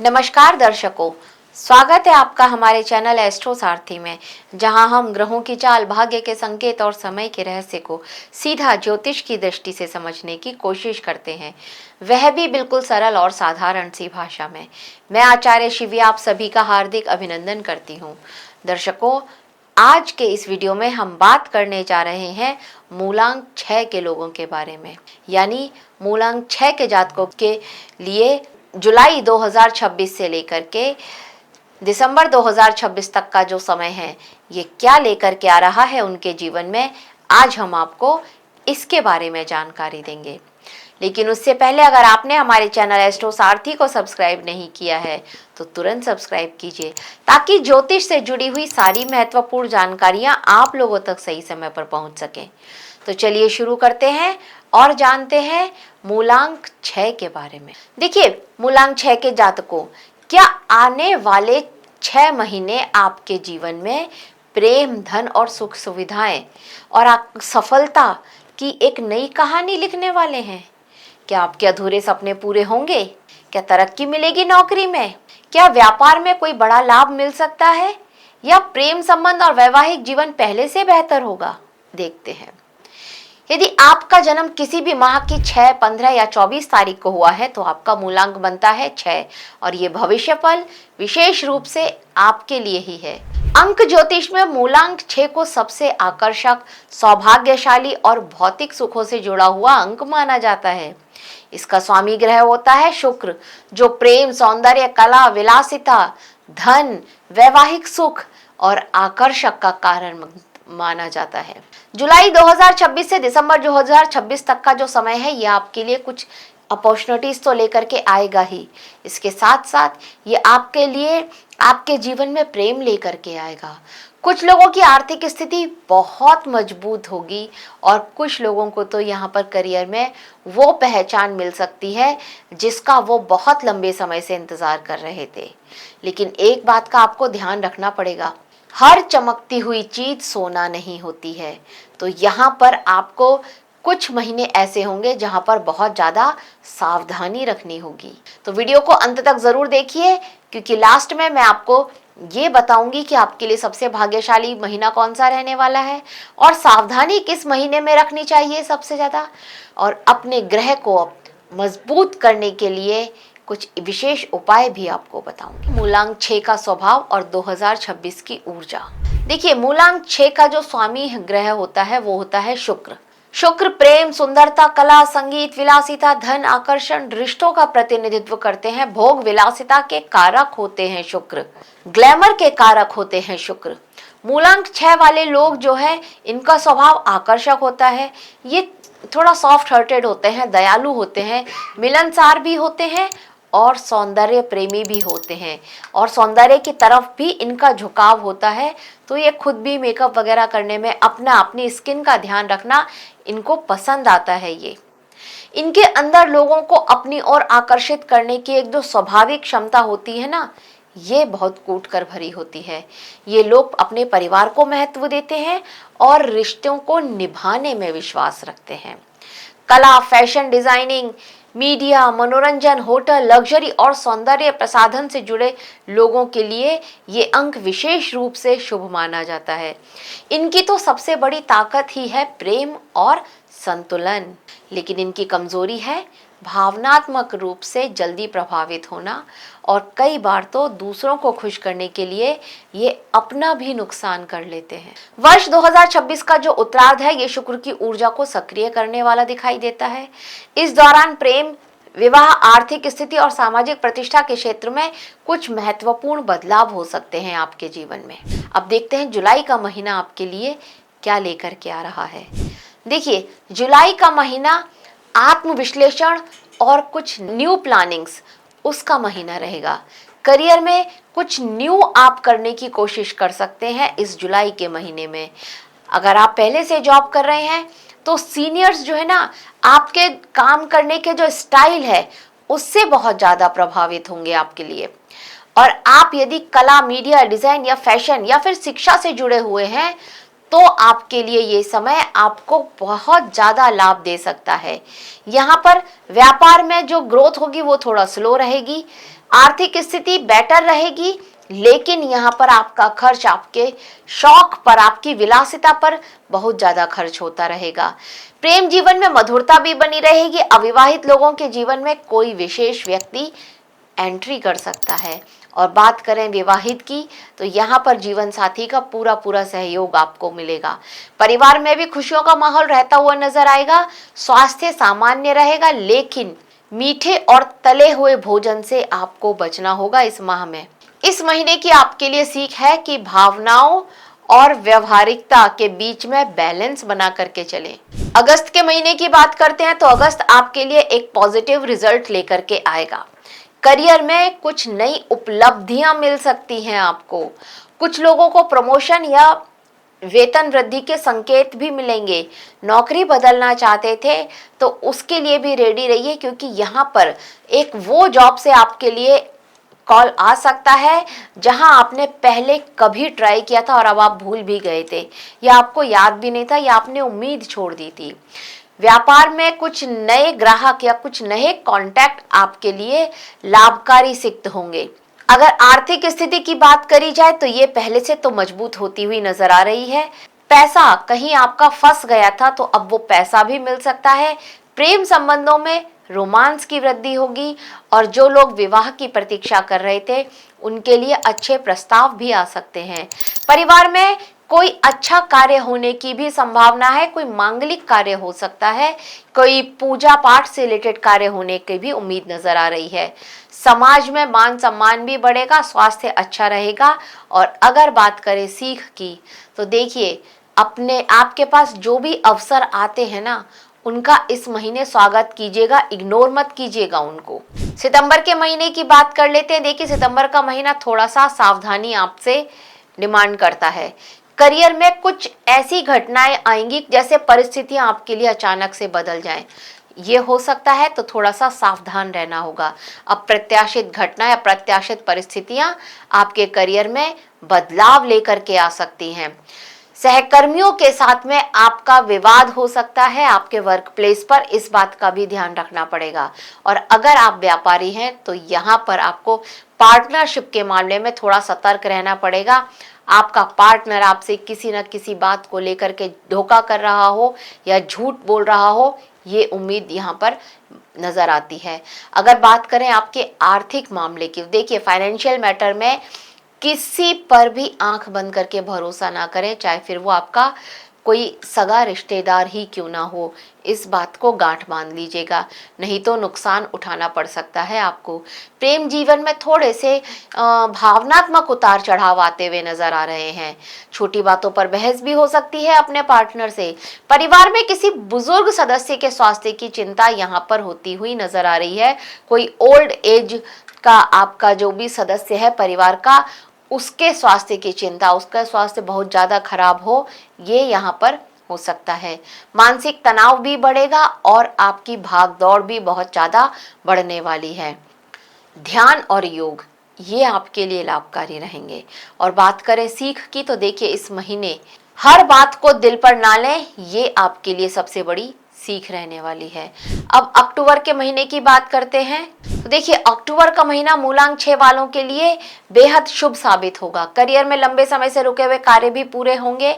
नमस्कार दर्शकों, स्वागत है आपका हमारे चैनल एस्ट्रो सारथी में, जहां हम ग्रहों की चाल, भाग्य के संकेत और समय के रहस्य को सीधा ज्योतिष की दृष्टि से समझने की कोशिश करते हैं, वह भी बिल्कुल सरल और साधारण सी भाषा में। मैं आचार्य शिवी आप सभी का हार्दिक अभिनंदन करती हूँ। दर्शकों, आज के इस वीडियो में हम बात करने जा रहे हैं मूलांक 6 के लोगों के बारे में, यानी मूलांक 6 के जातकों के लिए जुलाई 2026 से लेकर के दिसंबर 2026 तक का जो समय है, ये क्या लेकर के आ रहा है उनके जीवन में। आज हम आपको इसके बारे में जानकारी देंगे, लेकिन उससे पहले अगर आपने हमारे चैनल एस्ट्रो सारथी को सब्सक्राइब नहीं किया है तो तुरंत सब्सक्राइब कीजिए, ताकि ज्योतिष से जुड़ी हुई सारी महत्वपूर्ण जानकारियां आप लोगों तक सही समय पर पहुंच सकें। तो चलिए शुरू करते हैं और जानते हैं मूलांक 6 के बारे में। देखिए, मूलांक 6 के जातकों, क्या आने वाले 6 महीने आपके जीवन में प्रेम, धन और सुख सुविधाएं और सफलता की एक नई कहानी लिखने वाले हैं? क्या आपके अधूरे सपने पूरे होंगे? क्या तरक्की मिलेगी नौकरी में? क्या व्यापार में कोई बड़ा लाभ मिल सकता है? या प्रेम संबंध और वैवाहिक जीवन पहले से बेहतर होगा? देखते हैं। यदि आपका जन्म किसी भी माह की 6, 15 या 24 तारीख को हुआ है तो आपका मूलांक बनता है 6, और ये भविष्य फल विशेष रूप से आपके लिए ही है। अंक ज्योतिष में मूलांक 6 को सबसे आकर्षक, सौभाग्यशाली और भौतिक सुखों से जुड़ा हुआ अंक माना जाता है। इसका स्वामी ग्रह होता है शुक्र, जो प्रेम, सौंदर्य, कला, विलासिता, धन, वैवाहिक सुख और आकर्षक का कारण माना जाता है। जुलाई 2026 से दिसंबर 2026 तक का जो समय है, ये आपके लिए कुछ अपॉर्चुनिटीज तो लेकर के आएगा ही, इसके साथ साथ ये आपके लिए आपके जीवन में प्रेम लेकर के आएगा। कुछ लोगों की आर्थिक स्थिति बहुत मजबूत होगी और कुछ लोगों को तो यहाँ पर करियर में वो पहचान मिल सकती है जिसका वो बहुत लंबे समय से इंतजार कर रहे थे। लेकिन एक बात का आपको ध्यान रखना पड़ेगा, हर चमकती हुई चीज सोना नहीं होती है। तो यहाँ पर आपको कुछ महीने ऐसे होंगे जहां पर बहुत ज्यादा सावधानी रखनी होगी। तो वीडियो को अंत तक जरूर देखिए, क्योंकि लास्ट में मैं आपको ये बताऊंगी कि आपके लिए सबसे भाग्यशाली महीना कौन सा रहने वाला है और सावधानी किस महीने में रखनी चाहिए सबसे ज्यादा, और अपने ग्रह को मजबूत करने के लिए कुछ विशेष उपाय भी आपको बताऊंगी। मूलांक 6 का स्वभाव और 2026 की ऊर्जा। देखिए, मूलांक 6 का जो स्वामी ग्रह होता है वो होता है शुक्र। शुक्र प्रेम, सुंदरता, कला, संगीत, विलासिता, धन, आकर्षण, रिश्तों का प्रतिनिधित्व करते हैं। भोग विलासिता के कारक होते हैं शुक्र, ग्लैमर के कारक होते हैं शुक्र। मूलांक 6 वाले लोग जो है, इनका स्वभाव आकर्षक होता है। ये थोड़ा सॉफ्ट हार्टेड होते हैं, दयालु होते हैं, मिलनसार भी होते हैं और सौंदर्य प्रेमी भी होते हैं, और सौंदर्य की तरफ भी इनका झुकाव होता है। तो ये खुद भी मेकअप वगैरह करने में अपनी स्किन का ध्यान रखना इनको पसंद आता है। ये इनके अंदर लोगों को अपनी ओर आकर्षित करने की एक जो स्वाभाविक क्षमता होती है ना, ये बहुत कूट कर भरी होती है। ये लोग अपने परिवार को महत्व देते हैं और रिश्तों को निभाने में विश्वास रखते हैं। कला, फैशन, डिजाइनिंग, मीडिया, मनोरंजन, होटल, लग्जरी और सौंदर्य प्रसाधन से जुड़े लोगों के लिए ये अंक विशेष रूप से शुभ माना जाता है। इनकी तो सबसे बड़ी ताकत ही है प्रेम और संतुलन, लेकिन इनकी कमजोरी है भावनात्मक रूप से जल्दी प्रभावित होना, और कई बार तो दूसरों को खुश करने के लिए ये अपना भी नुकसान कर लेते हैं। वर्ष 2026 का जो उत्तरार्ध है, ये शुक्र की ऊर्जा को सक्रिय करने वाला दिखाई देता है। इस दौरान प्रेम, विवाह, आर्थिक स्थिति और सामाजिक प्रतिष्ठा के क्षेत्र में कुछ महत्वपूर्ण बदलाव हो सकते हैं आपके जीवन में। अब देखते हैं जुलाई का महीना आपके लिए क्या लेकर के आ रहा है। देखिए, जुलाई का महीना आत्मविश्लेषण और कुछ न्यू प्लानिंग्स उसका महीना रहेगा। करियर में कुछ न्यू आप करने की कोशिश कर सकते हैं इस जुलाई के महीने में। अगर आप पहले से जॉब कर रहे हैं तो सीनियर्स जो है ना, आपके काम करने के जो स्टाइल है उससे बहुत ज़्यादा प्रभावित होंगे आपके लिए। और आप यदि कला, मीडिया, डिज़ाइन या फैशन या फिर शिक्षा से जुड़े हुए हैं तो आपके लिए ये समय आपको बहुत ज़्यादा लाभ दे सकता है। यहाँ पर व्यापार में जो ग्रोथ होगी वो थोड़ा स्लो रहेगी, आर्थिक स्थिति बेटर रहेगी, लेकिन यहाँ पर आपका खर्च आपके शौक पर, आपकी विलासिता पर बहुत ज़्यादा खर्च होता रहेगा। प्रेम जीवन में मधुरता भी बनी रहेगी। अविवाहित लोगों के जीवन में कोई विशेष व्यक्ति एंट्री कर सकता है। और बात करें विवाहित की, तो यहाँ पर जीवन साथी का पूरा पूरा सहयोग आपको मिलेगा। परिवार में भी खुशियों का माहौल रहता हुआ नजर आएगा। स्वास्थ्य सामान्य रहेगा, लेकिन मीठे और तले हुए भोजन से आपको बचना होगा इस माह में। इस महीने की आपके लिए सीख है कि भावनाओं और व्यवहारिकता के बीच में बैलेंस बना करके चलें। अगस्त के महीने की बात करते हैं तो अगस्त आपके लिए एक पॉजिटिव रिजल्ट लेकर के आएगा। करियर में कुछ नई उपलब्धियां मिल सकती हैं आपको। कुछ लोगों को प्रमोशन या वेतन वृद्धि के संकेत भी मिलेंगे। नौकरी बदलना चाहते थे तो उसके लिए भी रेडी रहिए, क्योंकि यहाँ पर एक वो जॉब से आपके लिए कॉल आ सकता है जहां आपने पहले कभी ट्राई किया था और अब आप भूल भी गए थे, या आपको याद भी नहीं था, या आपने उम्मीद छोड़ दी थी। व्यापार में कुछ नए ग्राहक या कुछ नए कॉन्टैक्ट आपके लिए लाभकारी सिद्ध होंगे। अगर आर्थिक स्थिति की बात करी जाए तो ये पहले से तो मजबूत होती हुई नजर आ रही है। पैसा कहीं आपका फंस गया था तो अब वो पैसा भी मिल सकता है। प्रेम संबंधों में रोमांस की वृद्धि होगी, और जो लोग विवाह की प्रतीक्षा कर रहे थे उनके लिए अच्छे प्रस्ताव भी आ सकते हैं। परिवार में कोई अच्छा कार्य होने की भी संभावना है। कोई मांगलिक कार्य हो सकता है, कोई पूजा पाठ से रिलेटेड कार्य होने की भी उम्मीद नजर आ रही है। समाज में मान सम्मान भी बढ़ेगा, स्वास्थ्य अच्छा रहेगा। और अगर बात करें सीख की, तो देखिए अपने आपके पास जो भी अवसर आते हैं ना, उनका इस महीने स्वागत कीजिएगा, इग्नोर मत कीजिएगा उनको। सितंबर के महीने की बात कर लेते हैं। देखिए सितंबर का महीना थोड़ा सा सावधानी आपसे डिमांड करता है। करियर में कुछ ऐसी घटनाएं आएंगी जैसे परिस्थितियां आपके लिए अचानक से बदल जाएं। ये हो सकता है, तो थोड़ा सा सावधान रहना होगा। अप्रत्याशित घटना या प्रत्याशित परिस्थितियां आपके करियर में बदलाव लेकर के आ सकती हैं। सहकर्मियों के साथ में आपका विवाद हो सकता है आपके वर्क प्लेस पर, इस बात का भी ध्यान रखना पड़ेगा। और अगर आप व्यापारी हैं तो यहाँ पर आपको पार्टनरशिप के मामले में थोड़ा सतर्क रहना पड़ेगा। आपका पार्टनर आपसे किसी न किसी बात को लेकर के धोखा कर रहा हो या झूठ बोल रहा हो, ये उम्मीद यहाँ पर नजर आती है। अगर बात करें आपके आर्थिक मामले की, देखिए फाइनेंशियल मैटर में किसी पर भी आंख बंद करके भरोसा ना करें, चाहे फिर वो आपका कोई सगा रिश्तेदार ही क्यों ना हो। इस बात को गांठ बांध लीजिएगा, नहीं तो नुकसान उठाना पड़ सकता है आपको। प्रेम जीवन में थोड़े से भावनात्मक उतार चढ़ाव आते हुए नजर आ रहे हैं। छोटी बातों पर बहस भी हो सकती है अपने पार्टनर से। परिवार में किसी बुजुर्ग सदस्य के स्वास्थ्य की चिंता यहाँ पर होती हुई नजर आ रही है। कोई ओल्ड एज का आपका जो भी सदस्य है परिवार का, उसके स्वास्थ्य की चिंता, उसका स्वास्थ्य बहुत ज़्यादा खराब हो, ये यहाँ पर हो सकता है। मानसिक तनाव भी बढ़ेगा और आपकी भाग दौड़ भी बहुत ज़्यादा बढ़ने वाली है। ध्यान और योग ये आपके लिए लाभकारी रहेंगे। और बात करें सीख की, तो देखिए इस महीने हर बात को दिल पर ना लें, ये आपके लिए सबसे बड़ी सीख रहने वाली है। अब अक्टूबर के महीने की बात करते हैं तो देखिए अक्टूबर का महीना मूलांक 6 वालों के लिए बेहद शुभ साबित होगा। करियर में लंबे समय से रुके हुए कार्य भी पूरे होंगे,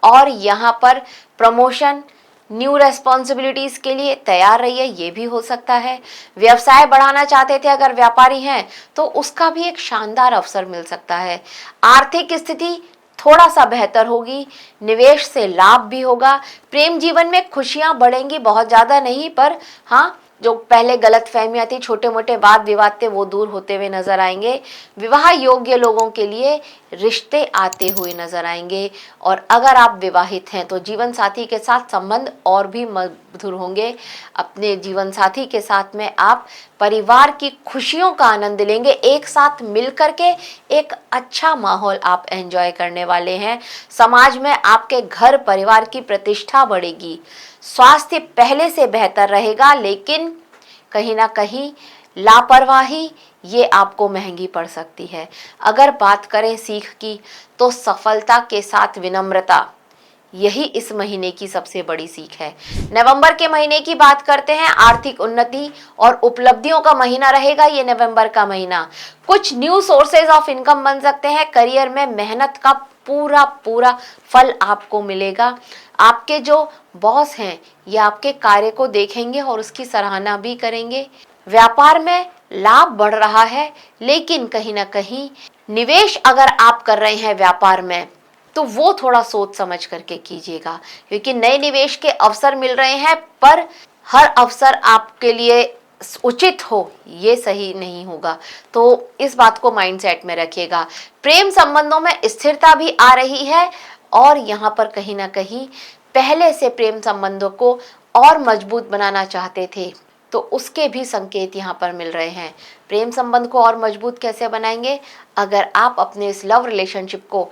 और यहाँ पर प्रमोशन, न्यू रेस्पॉन्सिबिलिटीज के लिए तैयार रहिए, ये भी हो सकता है। व्यवसाय बढ़ाना चाहते थे अगर व्यापारी हैं तो उसका भी एक शानदार अवसर मिल सकता है। आर्थिक स्थिति थोड़ा सा बेहतर होगी, निवेश से लाभ भी होगा। प्रेम जीवन में खुशियां बढ़ेंगी, बहुत ज्यादा नहीं, पर हाँ जो पहले गलत फहमियां थी, छोटे मोटे वाद विवाद थे, वो दूर होते हुए नजर आएंगे। विवाह योग्य लोगों के लिए रिश्ते आते हुए नजर आएंगे। और अगर आप विवाहित हैं तो जीवन साथी के साथ संबंध और भी मधुर होंगे। अपने जीवन साथी के साथ में आप परिवार की खुशियों का आनंद लेंगे। एक साथ मिलकर के एक अच्छा माहौल आप एंजॉय करने वाले हैं। समाज में आपके घर परिवार की प्रतिष्ठा बढ़ेगी। स्वास्थ्य पहले से बेहतर रहेगा, लेकिन कहीं ना कहीं लापरवाही ये आपको महंगी पड़ सकती है। अगर बात करें सीख की, तो सफलता के साथ विनम्रता यही इस महीने की सबसे बड़ी सीख है। नवंबर के महीने की बात करते हैं, आर्थिक उन्नति और उपलब्धियों का महीना रहेगा ये नवंबर का महीना। कुछ न्यू सोर्सेज ऑफ इनकम बन सकते हैं। करियर में मेहनत का पूरा पूरा फल आपको मिलेगा। आपके जो बॉस हैं ये आपके कार्य को देखेंगे और उसकी सराहना भी करेंगे। व्यापार में लाभ बढ़ रहा है, लेकिन कहीं ना कहीं निवेश अगर आप कर रहे हैं व्यापार में तो वो थोड़ा सोच समझ करके कीजिएगा, क्योंकि नए निवेश के अवसर मिल रहे हैं, पर हर अवसर आपके लिए उचित हो ये सही नहीं होगा। तो इस बात को माइंडसेट में रखिएगा। प्रेम संबंधों में स्थिरता भी आ रही है और यहाँ पर कहीं ना कहीं पहले से प्रेम संबंधों को और मजबूत बनाना चाहते थे तो उसके भी संकेत यहाँ पर मिल रहे हैं। प्रेम संबंध को और मजबूत कैसे बनाएंगे? अगर आप अपने इस लव रिलेशनशिप को,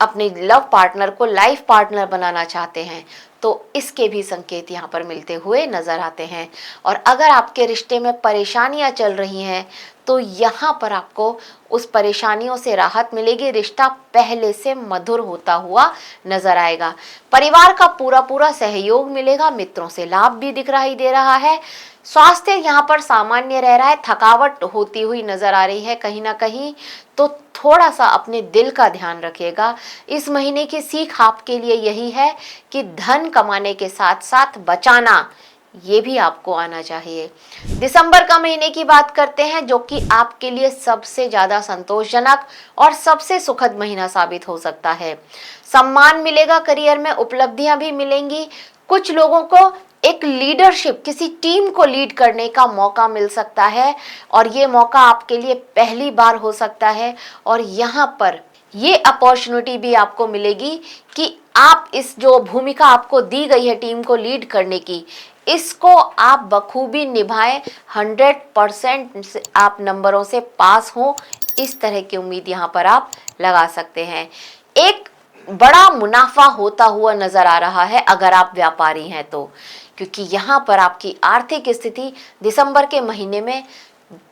अपने लव पार्टनर को लाइफ पार्टनर बनाना चाहते हैं तो इसके भी संकेत यहाँ पर मिलते हुए नजर आते हैं। और अगर आपके रिश्ते में परेशानियां चल रही हैं तो यहाँ पर आपको उस परेशानियों से राहत मिलेगी। रिश्ता पहले से मधुर होता हुआ नजर आएगा। परिवार का पूरा पूरा सहयोग मिलेगा। मित्रों से लाभ भी दिखाई दे रहा है। स्वास्थ्य यहाँ पर सामान्य रह रहा है। थकावट होती हुई नजर आ रही है कहीं ना कहीं, तो थोड़ा सा अपने दिल का ध्यान रखिएगा। इस महीने की सीख आपके लिए यही है कि धन कमाने के साथ साथ बचाना ये भी आपको आना चाहिए। दिसंबर का महीने की बात करते हैं, जो कि आपके लिए सबसे ज्यादा संतोषजनक और सबसे सुखद महीना साबित हो सकता है। सम्मान मिलेगा, करियर में उपलब्धियां भी मिलेंगी। कुछ लोगों को एक लीडरशिप, किसी टीम को लीड करने का मौका मिल सकता है और ये मौका आपके लिए पहली बार हो सकता है। और यहाँ पर ये अपॉर्चुनिटी भी आपको मिलेगी कि आप इस जो भूमिका आपको दी गई है टीम को लीड करने की, इसको आप बखूबी निभाएं। 100% आप नंबरों से पास हो, इस तरह की उम्मीद यहाँ पर आप लगा सकते हैं। एक बड़ा मुनाफा होता हुआ नजर आ रहा है अगर आप व्यापारी हैं तो, क्योंकि यहाँ पर आपकी आर्थिक स्थिति दिसंबर के महीने में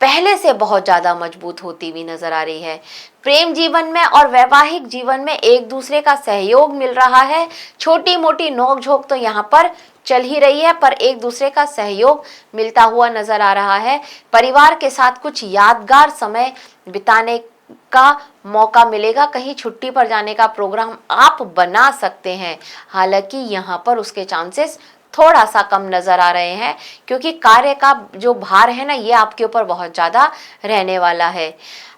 पहले से बहुत ज्यादा मजबूत होती हुई नजर आ रही है। प्रेम जीवन में और वैवाहिक जीवन में एक दूसरे का सहयोग मिल रहा है। छोटी मोटी नोकझोंक तो यहाँ पर चल ही रही है, पर एक दूसरे का सहयोग मिलता हुआ नजर आ रहा है। परिवार के साथ कुछ यादगार समय बिताने का मौका मिलेगा। कहीं छुट्टी पर जाने का प्रोग्राम आप बना सकते हैं, हालांकि यहाँ पर उसके चांसेस थोड़ा सा कम नजर आ रहे हैं, क्योंकि कार्य का जो भार है ना ये आपके ऊपर बहुत ज्यादा रहने वाला है।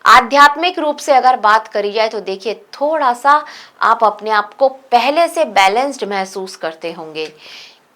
आध्यात्मिक रूप से अगर बात करी जाए तो देखिए, थोड़ा सा आप अपने आप को पहले से बैलेंस्ड महसूस करते होंगे।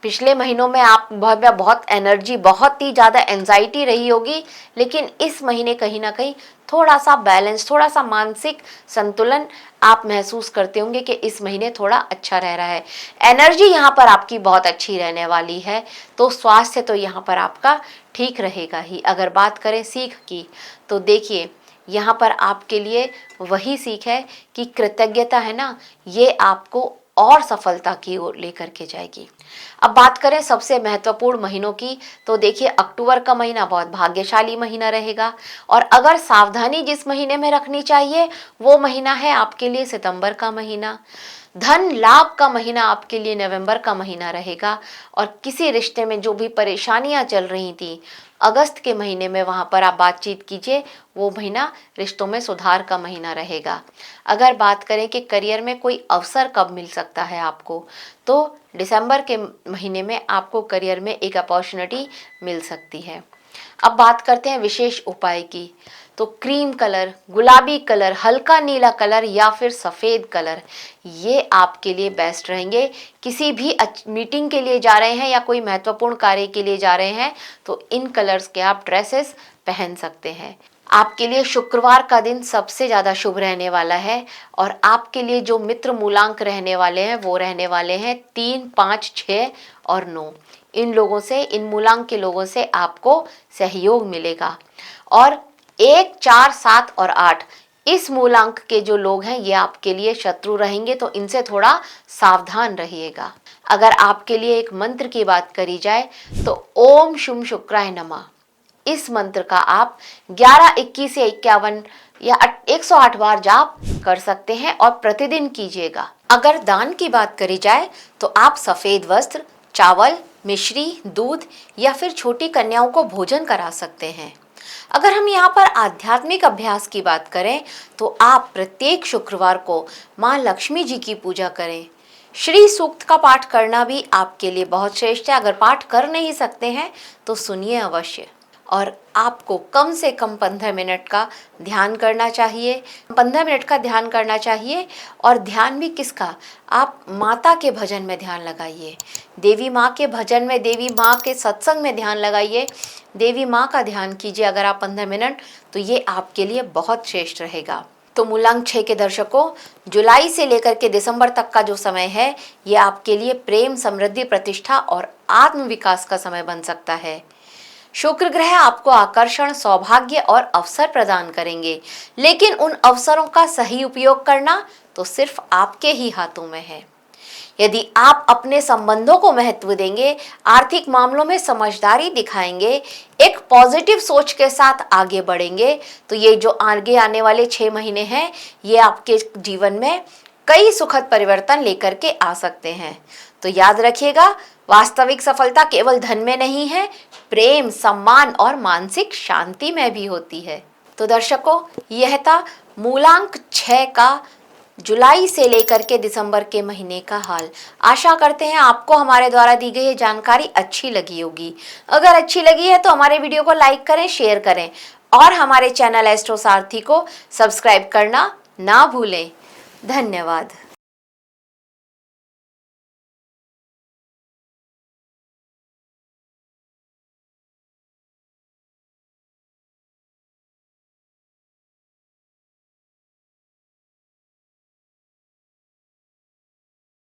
पिछले महीनों में आप बहुत एनर्जी, बहुत ही ज़्यादा एंजाइटी रही होगी, लेकिन इस महीने कहीं ना कहीं थोड़ा सा बैलेंस, थोड़ा सा मानसिक संतुलन आप महसूस करते होंगे कि इस महीने थोड़ा अच्छा रह रहा है। एनर्जी यहाँ पर आपकी बहुत अच्छी रहने वाली है। तो स्वास्थ्य तो यहाँ पर आपका ठीक रहेगा ही। अगर बात करें सीख की तो देखिए, यहाँ पर आपके लिए वही सीख है कि कृतज्ञता है ना, ये आपको और सफलता की ओर लेकर के जाएगी। अब बात करें सबसे महत्वपूर्ण महीनों की तो देखिए, अक्टूबर का महीना बहुत भाग्यशाली महीना रहेगा। और अगर सावधानी जिस महीने में रखनी चाहिए वो महीना है आपके लिए सितंबर का महीना। धन लाभ का महीना आपके लिए नवंबर का महीना रहेगा। और किसी रिश्ते में जो भी परेशानियां चल रही थी अगस्त के महीने में, वहां पर आप बातचीत कीजिए, वो महीना रिश्तों में सुधार का महीना रहेगा। अगर बात करें कि करियर में कोई अवसर कब मिल सकता है आपको, तो दिसंबर के महीने में आपको करियर में एक अपॉर्चुनिटी मिल सकती है। अब बात करते हैं विशेष उपाय की, तो क्रीम कलर, गुलाबी कलर, हल्का नीला कलर या फिर सफ़ेद कलर, ये आपके लिए बेस्ट रहेंगे। किसी भी मीटिंग के लिए जा रहे हैं या कोई महत्वपूर्ण कार्य के लिए जा रहे हैं तो इन कलर्स के आप ड्रेसेस पहन सकते हैं। आपके लिए शुक्रवार का दिन सबसे ज़्यादा शुभ रहने वाला है। और आपके लिए जो मित्र मूलांक रहने वाले हैं वो रहने वाले हैं 3, 5, 6 और 9। इन लोगों से, इन मूलांक के लोगों से आपको सहयोग मिलेगा। और 1, 4, 7 और 8 इस मूलांक के जो लोग हैं ये आपके लिए शत्रु रहेंगे, तो इनसे थोड़ा सावधान रहिएगा। अगर आपके लिए एक मंत्र की बात करी जाए तो ओम शुम शुक्राय नमः, इस मंत्र का आप 11, 21 या 51 या 108 बार जाप कर सकते हैं और प्रतिदिन कीजिएगा। अगर दान की बात करी जाए तो आप सफेद वस्त्र, चावल, मिश्री, दूध या फिर छोटी कन्याओं को भोजन करा सकते हैं। अगर हम यहाँ पर आध्यात्मिक अभ्यास की बात करें तो आप प्रत्येक शुक्रवार को माँ लक्ष्मी जी की पूजा करें। श्री सूक्त का पाठ करना भी आपके लिए बहुत श्रेष्ठ है। अगर पाठ कर नहीं सकते हैं तो सुनिए अवश्य। और आपको कम से कम 15 मिनट का ध्यान करना चाहिए। 15 मिनट का ध्यान करना चाहिए। और ध्यान भी किसका? आप माता के भजन में ध्यान लगाइए, देवी माँ के भजन में, देवी माँ के सत्संग में ध्यान लगाइए, देवी माँ का ध्यान कीजिए अगर आप 15 मिनट, तो ये आपके लिए बहुत श्रेष्ठ रहेगा। तो मूलांक 6 के दर्शकों, जुलाई से लेकर के दिसंबर तक का जो समय है ये आपके लिए प्रेम, समृद्धि, प्रतिष्ठा और आत्म विकास का समय बन सकता है। शुक्र ग्रह आपको आकर्षण, सौभाग्य और अवसर प्रदान करेंगे, लेकिन उन अवसरों का सही उपयोग करना तो सिर्फ आपके ही हाथों में है। यदि आप अपने संबंधों को महत्व देंगे, आर्थिक मामलों में समझदारी दिखाएंगे, एक पॉजिटिव सोच के साथ आगे बढ़ेंगे, तो ये जो आगे आने वाले 6 महीने हैं ये आपके जीवन में कई सुखद परिवर्तन लेकर के आ सकते हैं। तो याद रखिएगा, वास्तविक सफलता केवल धन में नहीं है, प्रेम, सम्मान और मानसिक शांति में भी होती है। तो दर्शकों, यह था मूलांक 6 का जुलाई से लेकर के दिसंबर के महीने का हाल। आशा करते हैं आपको हमारे द्वारा दी गई ये जानकारी अच्छी लगी होगी। अगर अच्छी लगी है तो हमारे वीडियो को लाइक करें, शेयर करें और हमारे चैनल एस्ट्रो सारथी को सब्सक्राइब करना ना भूलें। धन्यवाद।